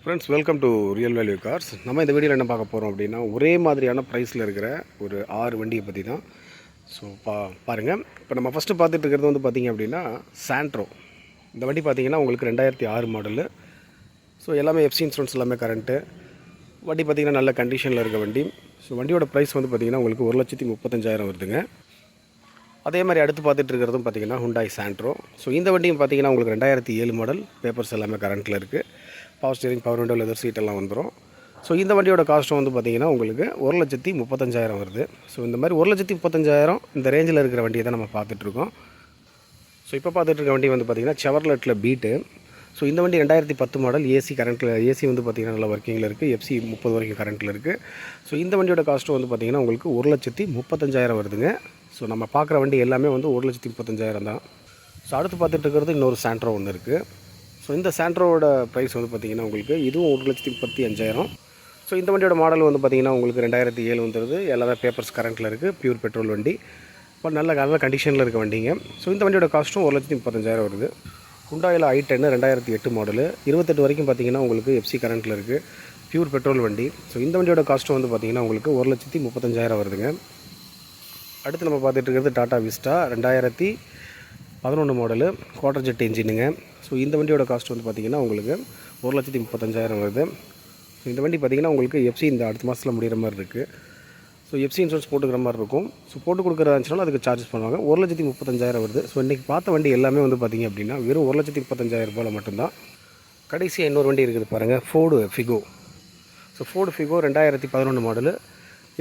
Friends, welcome to real value cars. நம்ம இந்த வீடியோவில் என்ன பார்க்க போகிறோம் அப்படின்னா, ஒரே மாதிரியான ப்ரைஸில் இருக்கிற ஒரு 6 வண்டியை பற்றி தான். ஸோ பாருங்கள். இப்போ நம்ம ஃபஸ்ட்டு பார்த்துட்டு இருக்கிறது வந்து பார்த்திங்க அப்படின்னா சாண்ட்ரோ. இந்த வண்டி பார்த்திங்கன்னா உங்களுக்கு 2006 மாடலு. ஸோ எல்லாமே எஃப்சி இன்சூரன்ஸ், எல்லாமே கரண்ட்டு வண்டி. பார்த்திங்கன்னா நல்ல கண்டிஷனில் இருக்க வண்டி. ஸோ வண்டியோட ப்ரைஸ் வந்து பார்த்திங்கன்னா உங்களுக்கு 1,35,000 வருதுங்க. அதே மாதிரி அடுத்து பார்த்துட்டு இருக்கிறதும் பார்த்திங்கன்னா ஹுண்டாய் சாண்ட்ரோ. ஸோ இந்த வண்டியும் பார்த்திங்கன்னா உங்களுக்கு 2007 மாடல். பேப்பர்ஸ் எல்லாமே கரண்ட்டில் இருக்குது. Power steering, power window, leather seat எல்லாம் வந்துடும். ஸோ இந்த வண்டியோட காஸ்ட்டும் வந்து பார்த்திங்கன்னா உங்களுக்கு 1,35,000 வருது. ஸோ இந்த மாதிரி 1,35,000 இந்த ரேஞ்சில் இருக்கிற வண்டியை தான் நம்ம பார்த்துட்ருக்கோம். ஸோ இப்போ பார்த்துட்டு இருக்க வண்டி வந்து பார்த்திங்கன்னா செவர்லெட்டில் பீட்டு. ஸோ இந்த வண்டி 2010 மாடல். ஏசி கரண்ட்டில், ஏசி வந்து பார்த்திங்கன்னா நல்லா ஒர்க்கிங்கில் இருக்குது. எஃப்சி 30 வரைக்கும் கரண்ட்டில் இருக்குது. ஸோ இந்த வண்டியோட காஸ்ட்டும் வந்து பார்த்திங்கன்னா உங்களுக்கு 1,35,000 வருதுங்க. ஸோ நம்ம பார்க்குற வண்டி எல்லாமே வந்து 1,35,000 தான். ஸோ அடுத்து பார்த்துட்டு இருக்கிறது இன்னொரு சாண்ட்ரோ ஒன்று இருக்குது. ஸோ இந்த சாண்ட்ரோவோட ப்ரைஸ் வந்து பார்த்திங்கன்னா உங்களுக்கு இதுவும் 1,35,000. ஸோ இந்த வண்டியோட மாடல் வந்து பார்த்திங்கன்னா உங்களுக்கு 2007 வந்துடுது. எல்லாமே பேப்பர்ஸ் கரண்ட்டில் இருக்குது. பியூர் பெட்ரோல் வண்டி. பட் நல்ல கண்டிஷனில் இருக்க வண்டிங்க. ஸோ இந்த வண்டியோட காஸ்ட்டும் 1,35,000 வருது. ஹுண்டாயில் i10 2008 மாடலு. 28 வரைக்கும் பார்த்திங்கன்னா உங்களுக்கு எஃப்சி கரண்ட்டில் இருக்குது. பியூர் பெட்ரோல் வண்டி. ஸோ இந்த வண்டியோட காஸ்ட்டும் வந்து பார்த்திங்கன்னா உங்களுக்கு 1,35,000 வருதுங்க. அடுத்து நம்ம பார்த்துட்டு இருக்கிறது Tata Vista 2011 model. Quadrajet இன்ஜினுங்க. ஸோ இந்த வண்டியோட காஸ்ட் வந்து பார்த்திங்கன்னா உங்களுக்கு 1,35,000 வருது. ஸோ இந்த வண்டி பார்த்திங்கன்னா உங்களுக்கு எஃப்சி இந்த அடுத்த மாதத்தில் முடிகிற மாதிரி இருக்குது. ஸோ எஃப்சி இன்சூரன்ஸ் போட்டுக்கிற மாதிரி இருக்கும். ஸோ போட்டு கொடுக்குறதா இருந்துச்சுனாலும் அதுக்கு சார்ஜஸ் பண்ணுவாங்க. 1,35,000 வருது. ஸோ இன்றைக்கி பார்த்த வண்டி எல்லாமே வந்து பார்த்திங்க அப்படின்னா வெறும் 1,35,000 மட்டும்தான். கடைசியாக இன்னொரு வண்டி இருக்குது பாருங்கள், Ford Figo. So Ford Figo 2011 model.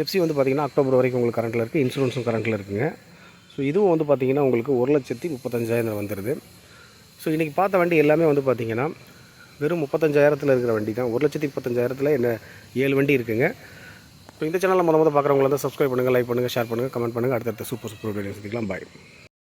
FC வந்து பார்த்திங்கன்னா அக்டோபர் வரைக்கும் உங்களுக்கு கரண்ட்டில் இருக்குது. இன்சூரன்ஸும் கரண்ட்டில் இருக்குங்க. ஸோ இதுவும் வந்து பார்த்திங்கன்னா உங்களுக்கு 1,35,000 வந்துடுது. ஸோ இன்றைக்கி பார்த்த வண்டி எல்லாமே வந்து பார்த்திங்கன்னா வெறும் 35,000 இருக்கிற வண்டி தான். 1,35,000 என்ன 7 வண்டி இருக்குங்க. ஸோ இந்த சேனலில் முதல்ல பார்க்குறவங்கள வந்து சப்ஸ்கிரைப் பண்ணுங்கள், லைக் பண்ணுங்கள், ஷேர் பண்ணுங்கள், கமெண்ட் பண்ணுங்கள். அடுத்தடுத்த சூப்பர் வீடியோ சந்திக்கலாம். பாய்.